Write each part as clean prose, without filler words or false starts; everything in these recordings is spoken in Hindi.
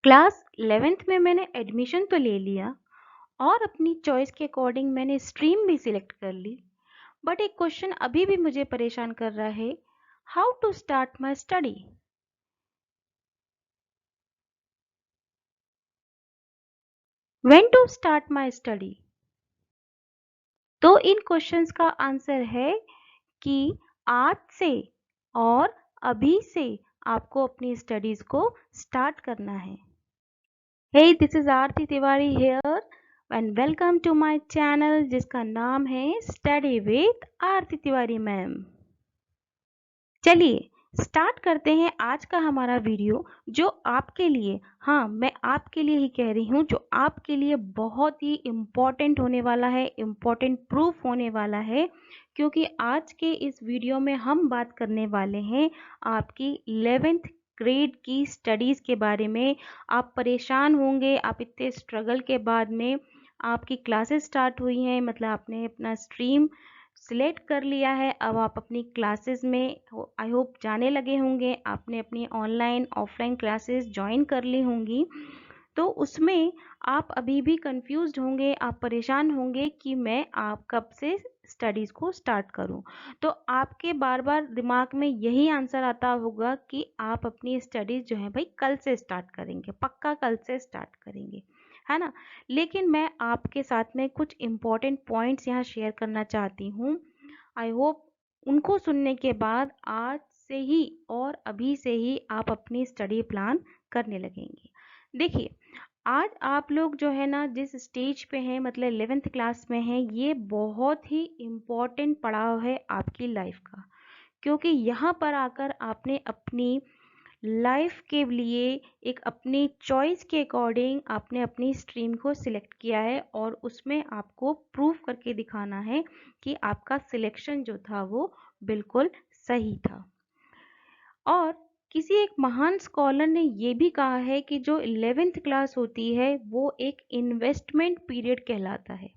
क्लास 11th में मैंने एडमिशन तो ले लिया और अपनी चॉइस के अकॉर्डिंग मैंने स्ट्रीम भी सिलेक्ट कर ली, बट एक क्वेश्चन अभी भी मुझे परेशान कर रहा है, how to start my study. When to start my study. तो इन क्वेश्चंस का आंसर है कि आज से और अभी से आपको अपनी स्टडीज को स्टार्ट करना है। Hey, this is Aarti Tiwari here and welcome to my channel जिसका नाम है study with Aarti Tiwari ma'am. चलिए स्टार्ट करते हैं आज का हमारा वीडियो, जो आपके लिए, हाँ मैं आपके लिए ही कह रही हूँ, जो आपके लिए बहुत ही इम्पोर्टेंट होने वाला है, इम्पोर्टेंट प्रूफ होने वाला है, क्योंकि आज के इस वीडियो में हम बात करने वाले हैं आपकी 11th ग्रेड की स्टडीज़ के बारे में। आप परेशान होंगे, आप इतने स्ट्रगल के बाद में आपकी क्लासेस स्टार्ट हुई हैं, मतलब आपने अपना स्ट्रीम सिलेक्ट कर लिया है, अब आप अपनी क्लासेस में आई होप जाने लगे होंगे, आपने अपनी ऑनलाइन ऑफलाइन क्लासेस ज्वाइन कर ली होंगी। तो उसमें आप अभी भी कंफ्यूज्ड होंगे, आप परेशान होंगे कि मैं आप कब से स्टडीज़ को स्टार्ट करूं। तो आपके बार बार दिमाग में यही आंसर आता होगा कि आप अपनी स्टडीज़ जो है भाई कल से स्टार्ट करेंगे, पक्का कल से स्टार्ट करेंगे, है ना। लेकिन मैं आपके साथ में कुछ इम्पॉर्टेंट पॉइंट्स यहाँ शेयर करना चाहती हूँ। आई होप उनको सुनने के बाद आज से ही और अभी से ही आप अपनी स्टडी प्लान करने लगेंगे। देखिए आज आप लोग जो है ना जिस स्टेज पे हैं, मतलब 11th क्लास में हैं, ये बहुत ही इम्पॉर्टेंट पड़ाव है आपकी लाइफ का, क्योंकि यहाँ पर आकर आपने अपनी लाइफ के लिए एक अपनी चॉइस के अकॉर्डिंग आपने अपनी स्ट्रीम को सिलेक्ट किया है, और उसमें आपको प्रूव करके दिखाना है कि आपका सिलेक्शन जो था वो बिल्कुल सही था। और किसी एक महान स्कॉलर ने ये भी कहा है कि जो 11th क्लास होती है वो एक इन्वेस्टमेंट पीरियड कहलाता है।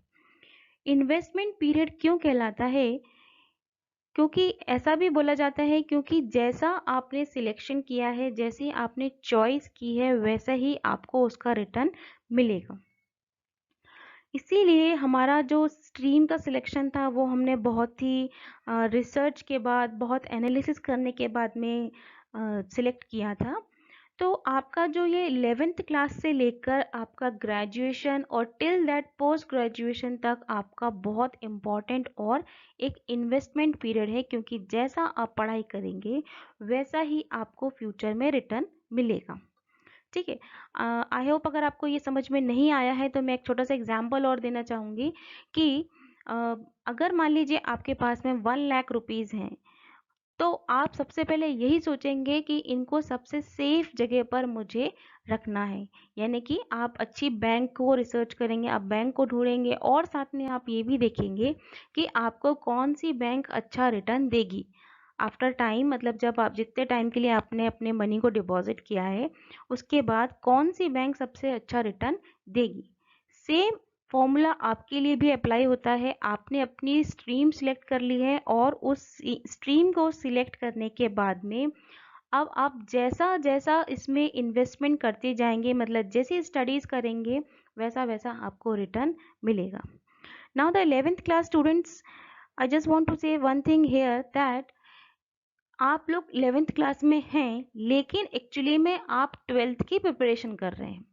इन्वेस्टमेंट पीरियड क्यों कहलाता है? क्योंकि ऐसा भी बोला जाता है क्योंकि जैसा आपने सिलेक्शन किया है, जैसी आपने चॉइस की है, वैसा ही आपको उसका रिटर्न मिलेगा। इसीलिए हमारा जो स्ट्रीम का सिलेक्शन था वो हमने बहुत ही रिसर्च के बाद, बहुत एनालिसिस करने के बाद में सिलेक्ट किया था। तो आपका जो ये 11th क्लास से लेकर आपका ग्रेजुएशन और टिल दैट पोस्ट ग्रेजुएशन तक आपका बहुत इम्पॉर्टेंट और एक इन्वेस्टमेंट पीरियड है, क्योंकि जैसा आप पढ़ाई करेंगे वैसा ही आपको फ्यूचर में रिटर्न मिलेगा। ठीक है। आई होप अगर आपको ये समझ में नहीं आया है तो मैं एक छोटा सा एग्जाम्पल और देना चाहूँगी कि अगर मान लीजिए आपके पास में 1 लाख रुपीज़ हैं, तो आप सबसे पहले यही सोचेंगे कि इनको सबसे सेफ जगह पर मुझे रखना है, यानी कि आप अच्छी बैंक को रिसर्च करेंगे, आप बैंक को ढूंढेंगे, और साथ में आप ये भी देखेंगे कि आपको कौन सी बैंक अच्छा रिटर्न देगी आफ्टर टाइम, मतलब जब आप जितने टाइम के लिए आपने अपने मनी को डिपॉजिट किया है उसके बाद कौन सी बैंक सबसे अच्छा रिटर्न देगी। सेम फॉर्मूला आपके लिए भी अप्लाई होता है। आपने अपनी स्ट्रीम सिलेक्ट कर ली है और उस स्ट्रीम को सिलेक्ट करने के बाद में अब आप जैसा जैसा इसमें इन्वेस्टमेंट करते जाएंगे, मतलब जैसे स्टडीज़ करेंगे वैसा वैसा आपको रिटर्न मिलेगा। Now the 11th class students, I just want to say one thing here that आप लोग 11th क्लास में हैं, लेकिन एक्चुअली में आप 12th की प्रिपरेशन कर रहे हैं।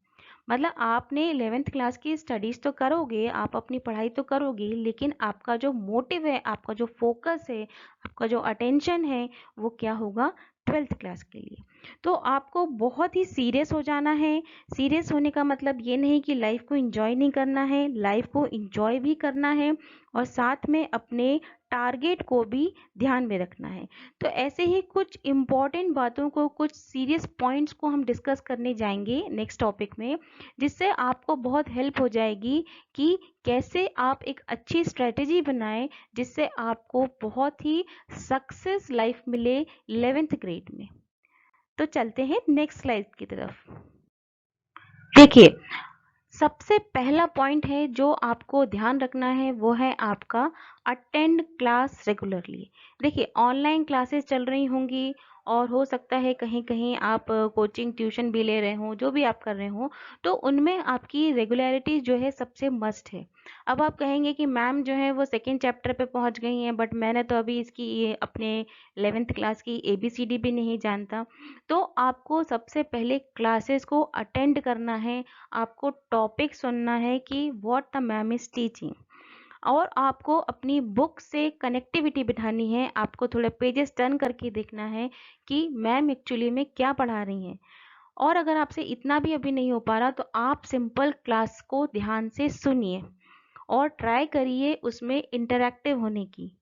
मतलब आपने 11th क्लास की स्टडीज़ तो करोगे, आप अपनी पढ़ाई तो करोगे, लेकिन आपका जो मोटिव है, आपका जो फोकस है, आपका जो अटेंशन है, वो क्या होगा? 12th क्लास के लिए। तो आपको बहुत ही सीरियस हो जाना है। सीरियस होने का मतलब ये नहीं कि लाइफ को इंजॉय नहीं करना है, लाइफ को इंजॉय भी करना है, और साथ में अपने टारगेट को भी ध्यान में रखना है। तो ऐसे ही कुछ इम्पॉर्टेंट बातों को, कुछ सीरियस पॉइंट्स को हम डिस्कस करने जाएंगे नेक्स्ट टॉपिक में, जिससे आपको बहुत हेल्प हो जाएगी कि कैसे आप एक अच्छी स्ट्रेटेजी बनाएं जिससे आपको बहुत ही सक्सेस लाइफ मिले 11th ग्रेड में। तो चलते हैं नेक्स्ट स्लाइड की तरफ। देखिए सबसे पहला पॉइंट है जो आपको ध्यान रखना है वो है आपका अटेंड क्लास रेगुलरली। देखिए ऑनलाइन क्लासेस चल रही होंगी, और हो सकता है कहीं-कहीं आप कोचिंग, ट्यूशन भी ले रहे हों, जो भी आप कर रहे हों, तो उनमें आपकी रेगुलैरिटी जो है सबसे मस्ट है। अब आप कहेंगे कि मैम जो है वो सेकंड चैप्टर पे पहुँच गई हैं, बट मैंने तो अभी इसकी ये अपने 11th क्लास की एबीसीडी भी नहीं जानता। तो आपको सबसे पहले क्लासेस को अटेंड करना है, आपको टॉपिक सुनना है कि what the ma'am is teaching, और आपको अपनी बुक से कनेक्टिविटी बिठानी है। आपको थोड़ा पेजेस टर्न करके देखना है कि मैम एक्चुअली में क्या पढ़ा रही हैं। और अगर आपसे इतना भी अभी नहीं हो पा रहा, तो आप सिंपल क्लास को ध्यान से सुनिए और ट्राई करिए उसमें इंटरैक्टिव होने की,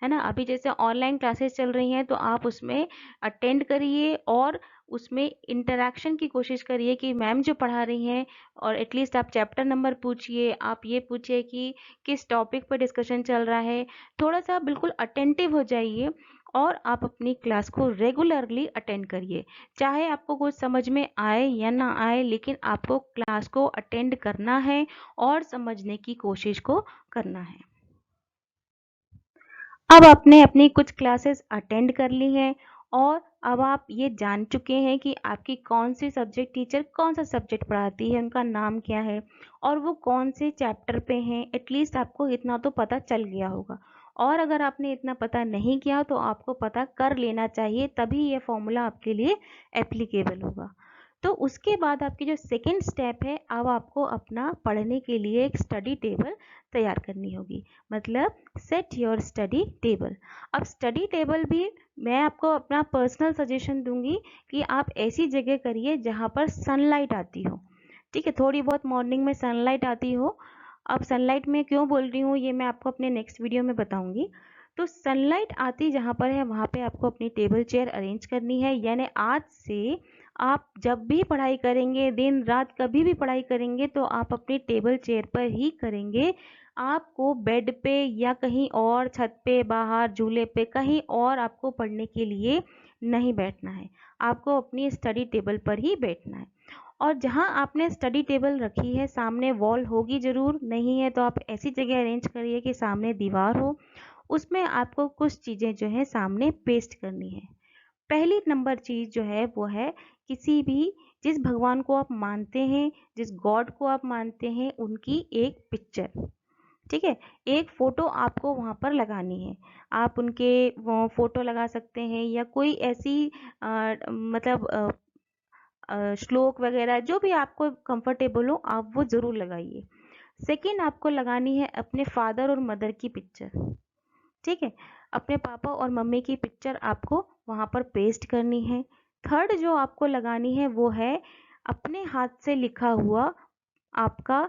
है ना। अभी जैसे ऑनलाइन क्लासेस चल रही हैं, तो आप उसमें अटेंड करिए और उसमें इंटरैक्शन की कोशिश करिए कि मैम जो पढ़ा रही हैं, और एटलीस्ट आप चैप्टर नंबर पूछिए, आप ये पूछिए कि किस टॉपिक पर डिस्कशन चल रहा है। थोड़ा सा बिल्कुल अटेंटिव हो जाइए और आप अपनी क्लास को रेगुलरली अटेंड करिए। चाहे आपको कुछ समझ में आए या ना आए, लेकिन आपको क्लास को अटेंड करना है और समझने की कोशिश को करना है। अब आपने अपनी कुछ क्लासेस अटेंड कर ली हैं और अब आप ये जान चुके हैं कि आपकी कौन सी सब्जेक्ट टीचर कौन सा सब्जेक्ट पढ़ाती है, उनका नाम क्या है और वो कौन से चैप्टर पे हैं। एटलीस्ट आपको इतना तो पता चल गया होगा, और अगर आपने इतना पता नहीं किया तो आपको पता कर लेना चाहिए, तभी ये फॉर्मूला आपके लिए एप्लीकेबल होगा। तो उसके बाद आपकी जो सेकेंड स्टेप है, अब आपको अपना पढ़ने के लिए एक स्टडी टेबल तैयार करनी होगी। मतलब सेट योर स्टडी टेबल। अब स्टडी टेबल भी मैं आपको अपना पर्सनल सजेशन दूंगी कि आप ऐसी जगह करिए जहाँ पर सनलाइट आती हो। ठीक है, थोड़ी बहुत मॉर्निंग में सनलाइट आती हो। अब सनलाइट में क्यों बोल रही हूँ ये मैं आपको अपने नेक्स्ट वीडियो में बताऊंगी। तो सनलाइट आती जहाँ पर है वहाँ पे आपको अपनी टेबल चेयर अरेंज करनी है। यानी आज से आप जब भी पढ़ाई करेंगे, दिन रात कभी भी पढ़ाई करेंगे, तो आप अपनी टेबल चेयर पर ही करेंगे। आपको बेड पे या कहीं और छत पे, बाहर झूले पे, कहीं और आपको पढ़ने के लिए नहीं बैठना है। आपको अपनी स्टडी टेबल पर ही बैठना है। और जहाँ आपने स्टडी टेबल रखी है, सामने वॉल होगी ज़रूर, नहीं है तो आप ऐसी जगह अरेंज करिए कि सामने दीवार हो। उसमें आपको कुछ चीज़ें जो है सामने पेस्ट करनी है। पहली नंबर चीज़ जो है वो है किसी भी जिस भगवान को आप मानते हैं, जिस गॉड को आप मानते हैं, उनकी एक पिक्चर। ठीक है, एक फ़ोटो आपको वहाँ पर लगानी है। आप उनके वो फ़ोटो लगा सकते हैं या कोई ऐसी मतलब श्लोक वगैरह जो भी आपको कंफर्टेबल हो, आप वो ज़रूर लगाइए। सेकंड, आपको लगानी है अपने फादर और मदर की पिक्चर। ठीक है, अपने पापा और मम्मी की पिक्चर आपको वहाँ पर पेस्ट करनी है। थर्ड जो आपको लगानी है वो है अपने हाथ से लिखा हुआ आपका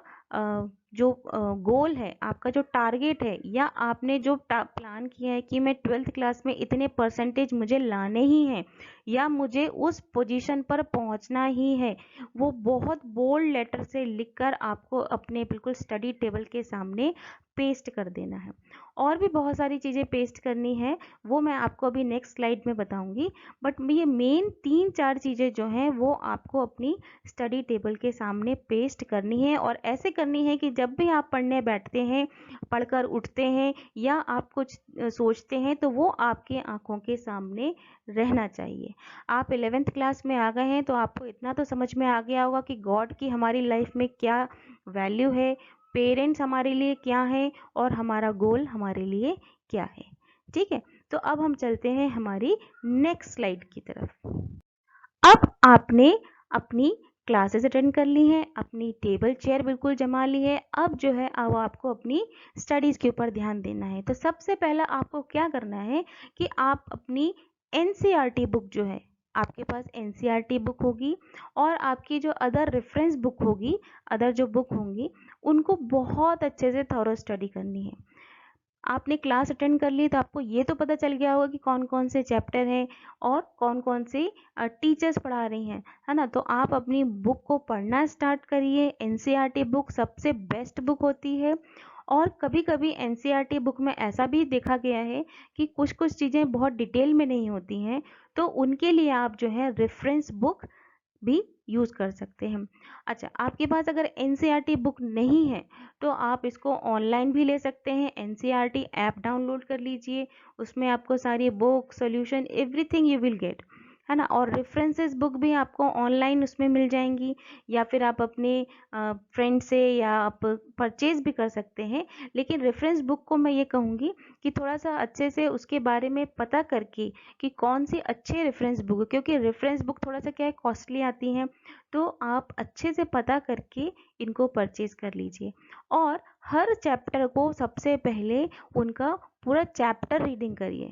जो गोल है, आपका जो टारगेट है, या आपने जो प्लान किया है कि मैं 12th क्लास में इतने परसेंटेज मुझे लाने ही हैं या मुझे उस पोजीशन पर पहुंचना ही है, वो बहुत बोल्ड लेटर से लिखकर आपको अपने बिल्कुल स्टडी टेबल के सामने पेस्ट कर देना है। और भी बहुत सारी चीज़ें पेस्ट करनी है, वो मैं आपको अभी नेक्स्ट स्लाइड में बताऊंगी। बट ये मेन 3-4 चीज़ें जो हैं वो आपको अपनी स्टडी टेबल के सामने पेस्ट करनी है, और ऐसे करनी है कि जब भी आप पढ़ने बैठते हैं, पढ़कर उठते हैं या आप कुछ सोचते हैं, तो वो आपके आंखों के सामने रहना चाहिए। आप 11th क्लास में आ गए हैं तो आपको इतना तो समझ में आ गया होगा कि गॉड की हमारी लाइफ में क्या वैल्यू है, पेरेंट्स हमारे लिए क्या है और हमारा गोल हमारे लिए क्या है। ठीक है, तो अब हम चलते हैं हमारी नेक्स्ट स्लाइड की तरफ। अब आपने अपनी क्लासेस अटेंड कर ली हैं, अपनी टेबल चेयर बिल्कुल जमा ली है। अब जो है अब आपको अपनी स्टडीज़ के ऊपर ध्यान देना है। तो सबसे पहला आपको क्या करना है कि आप अपनी एनसीईआरटी बुक जो है, आपके पास एनसीईआरटी बुक होगी और आपकी जो अदर रेफरेंस बुक होगी, अदर जो बुक होंगी, उनको बहुत अच्छे से थॉरो स्टडी करनी है। आपने क्लास अटेंड कर ली तो आपको ये तो पता चल गया होगा कि कौन कौन से चैप्टर हैं और कौन कौन से टीचर्स पढ़ा रही हैं, है ना। तो आप अपनी बुक को पढ़ना स्टार्ट करिए। एनसीईआरटी बुक सबसे बेस्ट बुक होती है। और कभी कभी एनसीईआरटी बुक में ऐसा भी देखा गया है कि कुछ कुछ चीज़ें बहुत डिटेल में नहीं होती हैं, तो उनके लिए आप जो है रेफरेंस बुक भी यूज़ कर सकते हैं। अच्छा, आपके पास अगर एनसीईआरटी बुक नहीं है तो आप इसको ऑनलाइन भी ले सकते हैं। एनसीईआरटी ऐप डाउनलोड कर लीजिए, उसमें आपको सारी book, solution, everything you will get, है ना। और रेफरेंसेस बुक भी आपको ऑनलाइन उसमें मिल जाएंगी, या फिर आप अपने फ्रेंड से या आप परचेज भी कर सकते हैं। लेकिन रेफरेंस बुक को मैं ये कहूँगी कि थोड़ा सा अच्छे से उसके बारे में पता करके कि कौन सी अच्छे रेफरेंस बुक है, क्योंकि रेफरेंस बुक थोड़ा सा क्या है, कॉस्टली आती हैं। तो आप अच्छे से पता करके इनको परचेज कर लीजिए। और हर चैप्टर को सबसे पहले उनका पूरा चैप्टर रीडिंग करिए,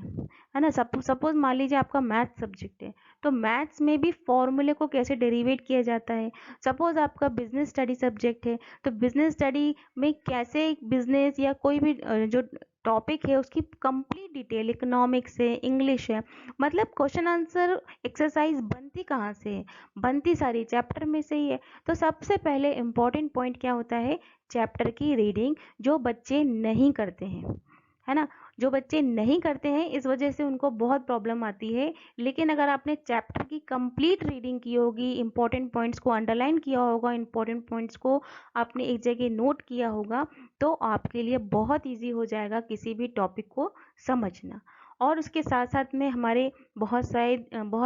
है ना। सपोज मान लीजिए आपका मैथ सब्जेक्ट है, तो मैथ्स में भी फॉर्मूले को कैसे डेरिवेट किया जाता है। सपोज आपका बिजनेस स्टडी सब्जेक्ट है, तो बिजनेस स्टडी में कैसे बिजनेस या कोई भी जो टॉपिक है उसकी कंप्लीट डिटेल, इकोनॉमिक्स है, इंग्लिश है, मतलब क्वेश्चन आंसर एक्सरसाइज बनती कहाँ से है, बनती सारी चैप्टर में से ही है। तो सबसे पहले इम्पॉर्टेंट पॉइंट क्या होता है, चैप्टर की रीडिंग, जो बच्चे नहीं करते हैं, है ना। जो बच्चे नहीं करते हैं इस वजह से उनको बहुत प्रॉब्लम आती है। लेकिन अगर आपने चैप्टर की कंप्लीट रीडिंग की होगी, इंपॉर्टेंट पॉइंट्स को अंडरलाइन किया होगा, इंपॉर्टेंट पॉइंट्स को आपने एक जगह नोट किया होगा, तो आपके लिए बहुत इजी हो जाएगा किसी भी टॉपिक को समझना। और उसके साथ साथ में हमारे बहुत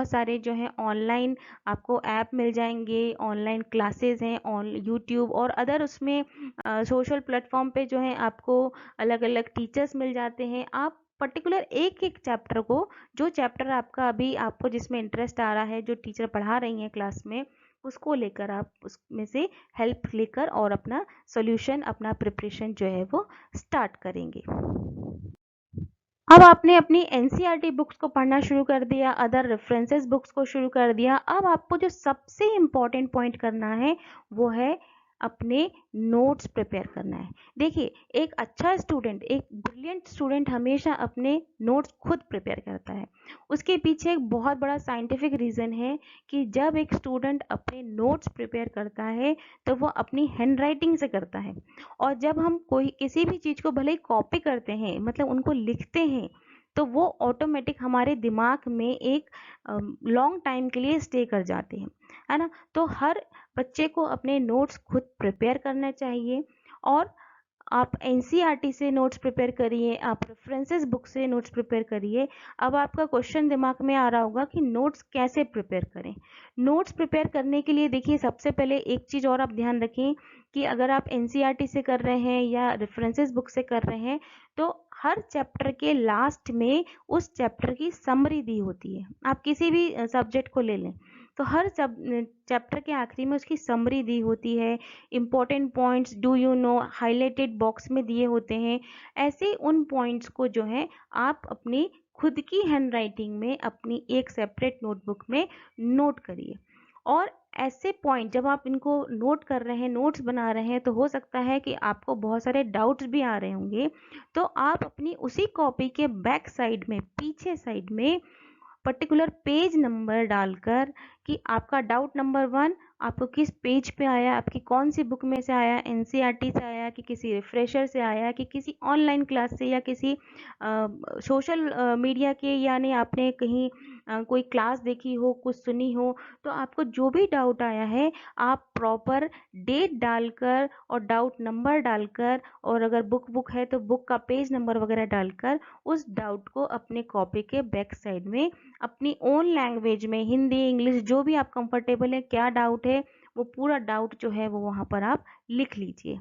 सारे जो है ऑनलाइन आपको ऐप मिल जाएंगे, ऑनलाइन क्लासेस हैं ऑन यूट्यूब और अदर, उसमें सोशल प्लेटफॉर्म पे जो है आपको अलग अलग टीचर्स मिल जाते हैं। आप पर्टिकुलर एक एक चैप्टर को, जो चैप्टर आपका अभी आपको जिसमें इंटरेस्ट आ रहा है, जो टीचर पढ़ा रही हैं क्लास में, उसको लेकर आप उसमें से हेल्प लेकर और अपना सॉल्यूशन, अपना प्रिपरेशन जो है वो स्टार्ट करेंगे। अब आपने अपनी एनसीईआरटी बुक्स को पढ़ना शुरू कर दिया, अदर रेफरेंसेस बुक्स को शुरू कर दिया। अब आपको जो सबसे इम्पॉर्टेंट पॉइंट करना है वो है अपने नोट्स प्रिपेयर करना है। देखिए, एक अच्छा स्टूडेंट, एक ब्रिलियंट स्टूडेंट हमेशा अपने नोट्स खुद प्रिपेयर करता है। उसके पीछे एक बहुत बड़ा साइंटिफिक रीज़न है कि जब एक स्टूडेंट अपने नोट्स प्रिपेयर करता है तो वो अपनी हैंड राइटिंग से करता है। और जब हम कोई किसी भी चीज़ को भले ही कॉपी करते हैं, मतलब उनको लिखते हैं, तो वो ऑटोमेटिक हमारे दिमाग में एक लॉन्ग टाइम के लिए स्टे कर जाते हैं, है ना। तो हर बच्चे को अपने नोट्स खुद प्रिपेयर करना चाहिए। और आप एनसीईआरटी से नोट्स प्रिपेयर करिए, आप रेफरेंसेस बुक से नोट्स प्रिपेयर करिए। अब आपका क्वेश्चन दिमाग में आ रहा होगा कि नोट्स कैसे प्रिपेयर करें। नोट्स प्रिपेयर करने के लिए देखिए, सबसे पहले एक चीज़ और आप ध्यान रखें कि अगर आप एनसीईआरटी से कर रहे हैं या रेफरेंसेस बुक से कर रहे हैं, तो हर चैप्टर के लास्ट में उस चैप्टर की समरी दी होती है। आप किसी भी सब्जेक्ट को ले लें, तो हर चैप्टर के आखिरी में उसकी समरी दी होती है। Important points, do you know, highlighted box में दिए होते हैं। ऐसे उन पॉइंट्स को जो है आप अपनी खुद की हैंड राइटिंग में अपनी एक सेपरेट नोटबुक में नोट करिए। और ऐसे पॉइंट जब आप इनको नोट कर रहे हैं, नोट्स बना रहे हैं, तो हो सकता है कि आपको बहुत सारे डाउट्स भी आ रहे होंगे। तो आप अपनी उसी कॉपी के बैक साइड में, पीछे साइड में पर्टिकुलर पेज नंबर डालकर कि आपका डाउट नंबर 1 आपको किस पेज पे आया, आपकी कौन सी बुक में से आया, एनसीईआरटी से आया कि किसी रिफ्रेशर से आया कि किसी ऑनलाइन क्लास से या किसी सोशल मीडिया के, यानी आपने कहीं कोई क्लास देखी हो, कुछ सुनी हो। तो आपको जो भी डाउट आया है, आप प्रॉपर डेट डालकर और डाउट नंबर डालकर, और अगर बुक है तो बुक का पेज नंबर वगैरह डालकर उस डाउट को अपने कॉपी के बैक साइड में अपनी ओन लैंग्वेज में, हिंदी, इंग्लिश, जो भी आप कंफर्टेबल है, क्या डाउट है, वो पूरा डाउट जो है वो वहाँ पर आप लिख लीजिए।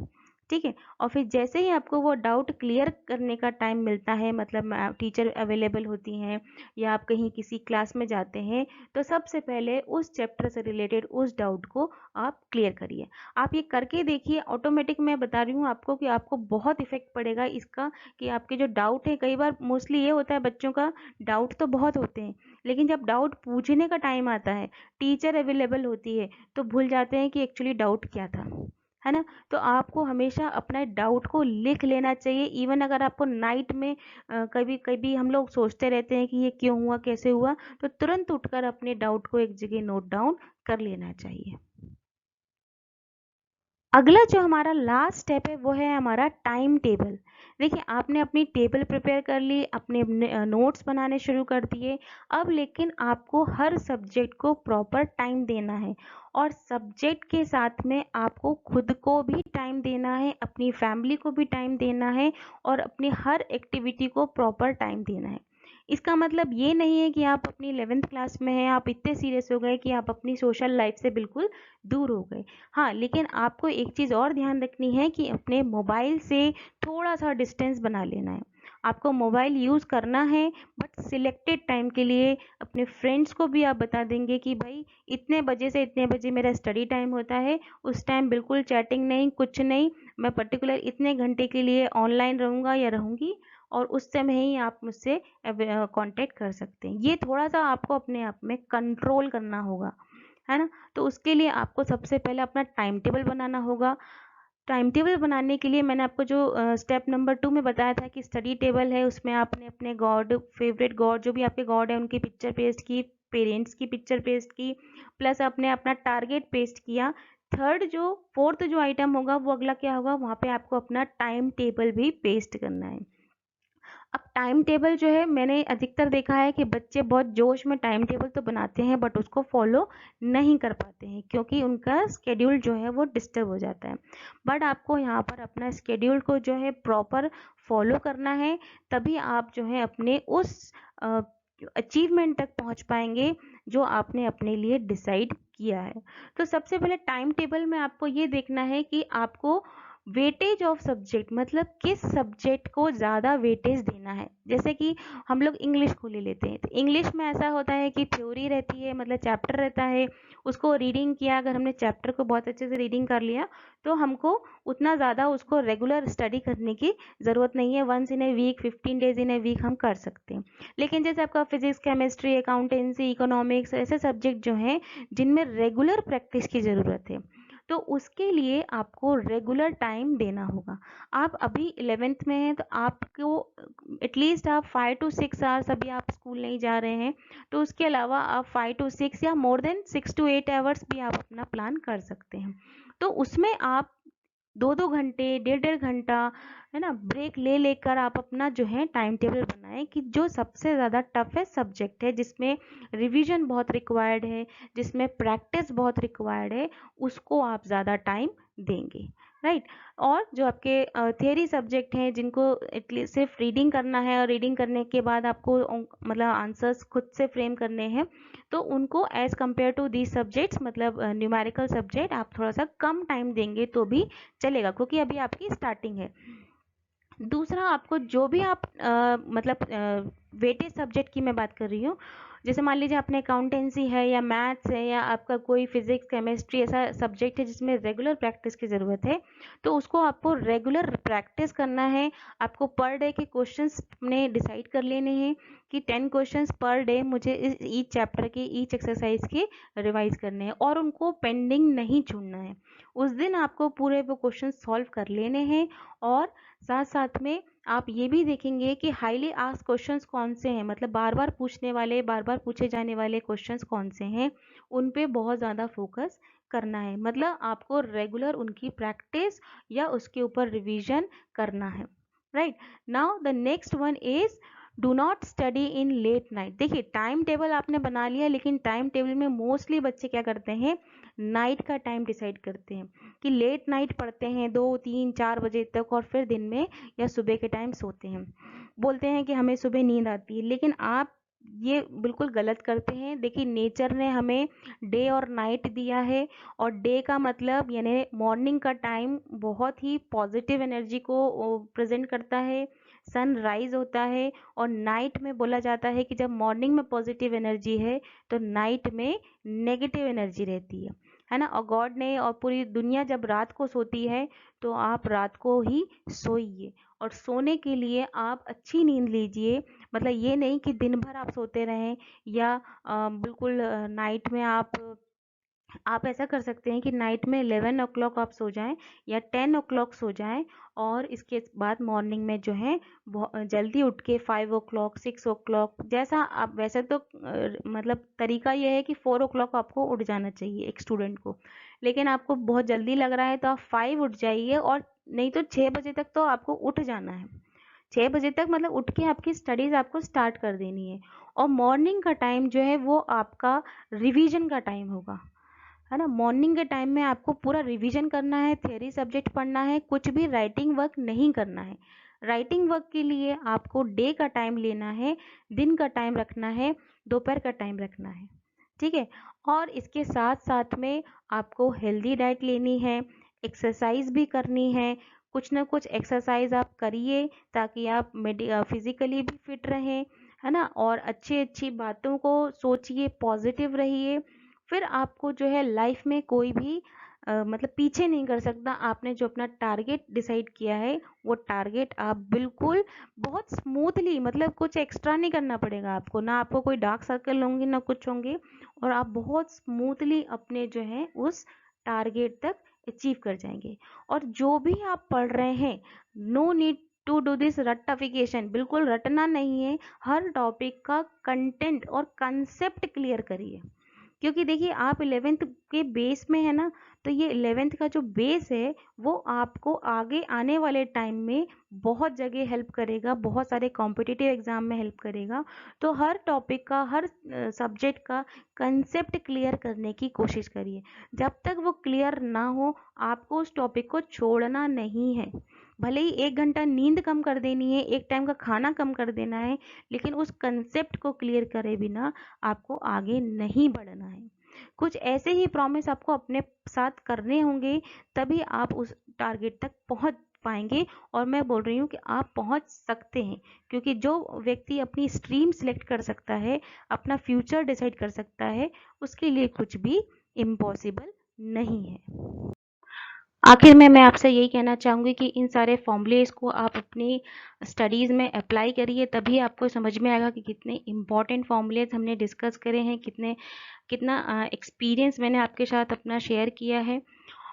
ठीक है। और फिर जैसे ही आपको वो डाउट क्लियर करने का टाइम मिलता है, मतलब टीचर अवेलेबल होती हैं या आप कहीं किसी क्लास में जाते हैं, तो सबसे पहले उस चैप्टर से रिलेटेड उस डाउट को आप क्लियर करिए। आप ये करके देखिए, ऑटोमेटिक मैं बता रही हूँ आपको कि आपको बहुत इफेक्ट पड़ेगा इसका, कि आपके जो डाउट है, कई बार मोस्टली ये होता है बच्चों का, डाउट तो बहुत होते हैं, लेकिन जब डाउट पूछने का टाइम आता है, टीचर अवेलेबल होती है, तो भूल जाते हैं कि एक्चुअली डाउट क्या था, है ना। तो आपको हमेशा अपना डाउट को लिख लेना चाहिए। इवन अगर आपको नाइट में कभी कभी हम लोग सोचते रहते हैं कि ये क्यों हुआ, कैसे हुआ, तो तुरंत उठकर अपने डाउट को एक जगह नोट डाउन कर लेना चाहिए। अगला जो हमारा लास्ट स्टेप है वो है हमारा टाइम टेबल। देखिए आपने अपनी टेबल प्रिपेयर कर ली, अपने नोट्स बनाने शुरू कर दिए। अब लेकिन आपको हर सब्जेक्ट को प्रॉपर टाइम देना है, और सब्जेक्ट के साथ में आपको खुद को भी टाइम देना है, अपनी फैमिली को भी टाइम देना है, और अपनी हर एक्टिविटी को प्रॉपर टाइम देना है। इसका मतलब ये नहीं है कि आप अपनी 11th क्लास में हैं, आप इतने सीरियस हो गए कि आप अपनी सोशल लाइफ से बिल्कुल दूर हो गए। हाँ, लेकिन आपको एक चीज़ और ध्यान रखनी है कि अपने मोबाइल से थोड़ा-सा डिस्टेंस बना लेना है। आपको मोबाइल यूज़ करना है, बट सिलेक्टेड टाइम के लिए। अपने फ्रेंड्स को भी आप बता देंगे कि भाई इतने बजे से इतने बजे मेरा स्टडी टाइम होता है, उस टाइम बिल्कुल चैटिंग नहीं, कुछ नहीं, मैं पर्टिकुलर इतने घंटे के लिए ऑनलाइन रहूँगा या रहूँगी, और उस समय ही आप मुझसे कांटेक्ट कर सकते हैं। ये थोड़ा-सा आपको अपने आप में कंट्रोल करना होगा, है ना? तो उसके लिए आपको सबसे पहले अपना टाइम टेबल बनाना होगा। टाइम टेबल बनाने के लिए मैंने आपको जो स्टेप नंबर 2 में बताया था कि स्टडी टेबल है, उसमें आपने अपने गॉड, फेवरेट गॉड, जो भी आपके गॉड है उनकी पिक्चर पेस्ट की, पेरेंट्स की पिक्चर पेस्ट की, प्लस आपने अपना टारगेट पेस्ट किया। थर्ड जो फोर्थ जो आइटम होगा वो अगला क्या होगा, वहाँ पे आपको अपना टाइम टेबल भी पेस्ट करना है। अब टाइम टेबल जो है, मैंने अधिकतर देखा है कि बच्चे बहुत जोश में टाइम टेबल तो बनाते हैं, बट उसको फॉलो नहीं कर पाते हैं, क्योंकि उनका स्केड्यूल जो है वो डिस्टर्ब हो जाता है। बट आपको यहाँ पर अपना स्केड्यूल को जो है प्रॉपर फॉलो करना है, तभी आप जो है अपने उस अचीवमेंट तक पहुंच पाएंगे जो आपने अपने लिए डिसाइड किया है। तो सबसे पहले टाइम टेबल में आपको ये देखना है कि आपको वेटेज ऑफ सब्जेक्ट, मतलब किस सब्जेक्ट को ज़्यादा वेटेज देना है। जैसे कि हम लोग इंग्लिश को ले लेते हैं, तो इंग्लिश में ऐसा होता है कि थ्योरी रहती है, मतलब चैप्टर रहता है, उसको रीडिंग किया, अगर हमने चैप्टर को बहुत अच्छे से रीडिंग कर लिया तो हमको उतना ज़्यादा उसको रेगुलर स्टडी करने की ज़रूरत नहीं है। Once in a week, 15 days in a week हम कर सकते हैं। लेकिन जैसे आपका फिजिक्स, केमिस्ट्री, अकाउंटेंसी, इकोनॉमिक्स, ऐसे सब्जेक्ट जो हैं जिनमें रेगुलर प्रैक्टिस की ज़रूरत है, तो उसके लिए आपको रेगुलर टाइम देना होगा। आप अभी 11th में हैं, तो आपको एटलीस्ट आप 5 to 6 आवर्स, अभी आप स्कूल नहीं जा रहे हैं तो उसके अलावा आप 5 to 6 या मोर देन 6 to 8 आवर्स भी आप अपना प्लान कर सकते हैं। तो उसमें आप 2-2 घंटे, 1.5-1.5 घंटा, है ना, ब्रेक ले लेकर आप अपना जो है टाइम टेबल बनाएं कि जो सबसे ज़्यादा टफेस्ट सब्जेक्ट है, जिसमें रिवीजन बहुत रिक्वायर्ड है, जिसमें प्रैक्टिस बहुत रिक्वायर्ड है, उसको आप ज़्यादा टाइम देंगे, राइट। और जो आपके थियरी सब्जेक्ट हैं, जिनको एटलीस्ट सिर्फ रीडिंग करना है, और रीडिंग करने के बाद आपको मतलब आंसर्स खुद से फ्रेम करने हैं, तो उनको as compare to these subjects, मतलब न्यूमेरिकल सब्जेक्ट, आप थोड़ा सा कम टाइम देंगे तो भी चलेगा, क्योंकि अभी आपकी स्टार्टिंग है। दूसरा, आपको जो भी आप मतलब वेटेज सब्जेक्ट की मैं बात कर रही हूँ, जैसे मान लीजिए आपने अकाउंटेंसी है या मैथ्स है या आपका कोई फिजिक्स, केमिस्ट्री ऐसा सब्जेक्ट है जिसमें रेगुलर प्रैक्टिस की ज़रूरत है, तो उसको आपको रेगुलर प्रैक्टिस करना है। आपको पर डे के क्वेश्चंस अपने डिसाइड कर लेने हैं कि 10 क्वेश्चंस पर डे मुझे इस ईच चैप्टर के, ईच एक्सरसाइज के रिवाइज करने हैं, और उनको पेंडिंग नहीं छोड़ना है। उस दिन आपको पूरे वो क्वेश्चन सॉल्व कर लेने हैं, और साथ साथ में आप ये भी देखेंगे कि हाईली आस्क्ड क्वेश्चंस कौन से हैं, मतलब बार बार पूछने वाले, बार बार पूछे जाने वाले क्वेश्चंस कौन से हैं, उन पे बहुत ज़्यादा फोकस करना है। मतलब आपको रेगुलर उनकी प्रैक्टिस या उसके ऊपर रिवीजन करना है, right. Now the next one is do not study in late night. देखिए टाइम टेबल आपने बना लिया, लेकिन टाइम टेबल में मोस्टली बच्चे क्या करते हैं, नाइट का टाइम डिसाइड करते हैं कि लेट नाइट पढ़ते हैं 2, 3, 4 बजे तक, और फिर दिन में या सुबह के टाइम सोते हैं। बोलते हैं कि हमें सुबह नींद आती है, लेकिन आप ये बिल्कुल गलत करते हैं। देखिए नेचर ने हमें डे और नाइट दिया है, और डे का मतलब यानी मॉर्निंग का टाइम बहुत ही पॉजिटिव एनर्जी को प्रेजेंट करता है, सनराइज होता है। और नाइट में बोला जाता है कि जब मॉर्निंग में पॉजिटिव एनर्जी है तो नाइट में नेगेटिव एनर्जी रहती है ना। और गॉड ने, और पूरी दुनिया जब रात को सोती है तो आप रात को ही सोइए, और सोने के लिए आप अच्छी नींद लीजिए। मतलब ये नहीं कि दिन भर आप सोते रहें, या बिल्कुल नाइट में आप आप ऐसा कर सकते हैं कि नाइट में 11 ओ क्लॉक आप सो जाएँ या 10 ओ क्लॉक सो जाएँ, और इसके बाद मॉर्निंग में जो है जल्दी उठ के 5 ओ क्लॉक, 6 ओ क्लॉक, जैसा आप, वैसे तो मतलब तरीका ये है कि 4 ओ क्लॉक आपको उठ जाना चाहिए एक स्टूडेंट को। लेकिन आपको बहुत जल्दी लग रहा है तो आप 5 उठ जाइए, और नहीं तो 6 बजे तक तो आपको उठ जाना है। 6 बजे तक मतलब उठ के आपकी स्टडीज़ आपको स्टार्ट कर देनी है। और मॉर्निंग का टाइम जो है वो आपका रिवीजन का टाइम होगा, है ना। मॉर्निंग के टाइम में आपको पूरा रिवीजन करना है, थ्योरी सब्जेक्ट पढ़ना है, कुछ भी राइटिंग वर्क नहीं करना है। राइटिंग वर्क के लिए आपको डे का टाइम लेना है, दिन का टाइम रखना है, दोपहर का टाइम रखना है, ठीक है। और इसके साथ साथ में आपको हेल्दी डाइट लेनी है, एक्सरसाइज भी करनी है। कुछ ना कुछ एक्सरसाइज आप करिए ताकि आप फिजिकली भी फिट रहें, है ना। और अच्छी अच्छी बातों को सोचिए, पॉजिटिव रहिए। फिर आपको जो है लाइफ में कोई भी मतलब पीछे नहीं कर सकता। आपने जो अपना टारगेट डिसाइड किया है वो टारगेट आप बिल्कुल बहुत स्मूथली, मतलब कुछ एक्स्ट्रा नहीं करना पड़ेगा आपको, ना आपको कोई डार्क सर्कल होंगे ना कुछ होंगे, और आप बहुत स्मूथली अपने जो है उस टारगेट तक अचीव कर जाएंगे। और जो भी आप पढ़ रहे हैं, no need to do this रट्टाफिकेशन, बिल्कुल रटना नहीं है। हर टॉपिक का कंटेंट और कंसेप्ट क्लियर करिए, क्योंकि देखिए आप 11th के बेस में है ना, तो ये 11th का जो बेस है वो आपको आगे आने वाले टाइम में बहुत जगह हेल्प करेगा, बहुत सारे कॉम्पिटिटिव एग्जाम में हेल्प करेगा। तो हर टॉपिक का, हर सब्जेक्ट का कंसेप्ट क्लियर करने की कोशिश करिए। जब तक वो क्लियर ना हो आपको उस टॉपिक को छोड़ना नहीं है। भले ही 1 घंटा नींद कम कर देनी है, एक टाइम का खाना कम कर देना है, लेकिन उस कंसेप्ट को क्लियर करे बिना आपको आगे नहीं बढ़ना है। कुछ ऐसे ही प्रॉमिस आपको अपने साथ करने होंगे, तभी आप उस टारगेट तक पहुंच पाएंगे। और मैं बोल रही हूँ कि आप पहुंच सकते हैं, क्योंकि जो व्यक्ति अपनी स्ट्रीम सिलेक्ट कर सकता है, अपना फ्यूचर डिसाइड कर सकता है, उसके लिए कुछ भी इम्पॉसिबल नहीं है। आखिर में मैं आपसे यही कहना चाहूँगी कि इन सारे फॉर्मूलेज़ को आप अपनी स्टडीज़ में अप्लाई करिए, तभी आपको समझ में आएगा कि कितने इम्पॉर्टेंट फॉर्मूलेज़ हमने डिस्कस करे हैं, कितना एक्सपीरियंस मैंने आपके साथ अपना शेयर किया है।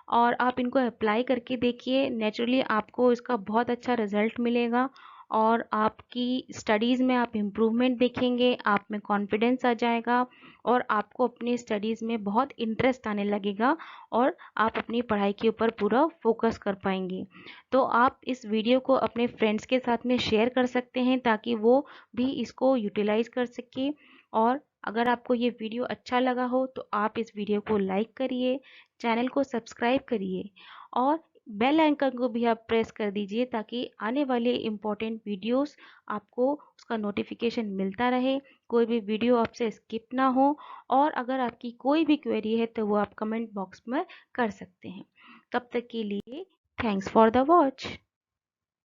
और आप इनको अप्लाई करके देखिए, नेचुरली आपको इसका बहुत अच्छा रिजल्ट मिलेगा, और आपकी स्टडीज़ में आप इम्प्रूवमेंट देखेंगे, आप में कॉन्फिडेंस आ जाएगा, और आपको अपनी स्टडीज़ में बहुत इंटरेस्ट आने लगेगा, और आप अपनी पढ़ाई के ऊपर पूरा फोकस कर पाएंगे। तो आप इस वीडियो को अपने फ्रेंड्स के साथ में शेयर कर सकते हैं ताकि वो भी इसको यूटिलाइज कर सके। और अगर आपको ये वीडियो अच्छा लगा हो तो आप इस वीडियो को लाइक करिए, चैनल को सब्सक्राइब करिए, और बेल आइकन को भी आप प्रेस कर दीजिए ताकि आने वाले इम्पोर्टेंट वीडियोस आपको उसका नोटिफिकेशन मिलता रहे, कोई भी वीडियो आपसे स्किप ना हो। और अगर आपकी कोई भी क्वेरी है तो वो आप कमेंट बॉक्स में कर सकते हैं। तब तक के लिए थैंक्स फॉर द वॉच।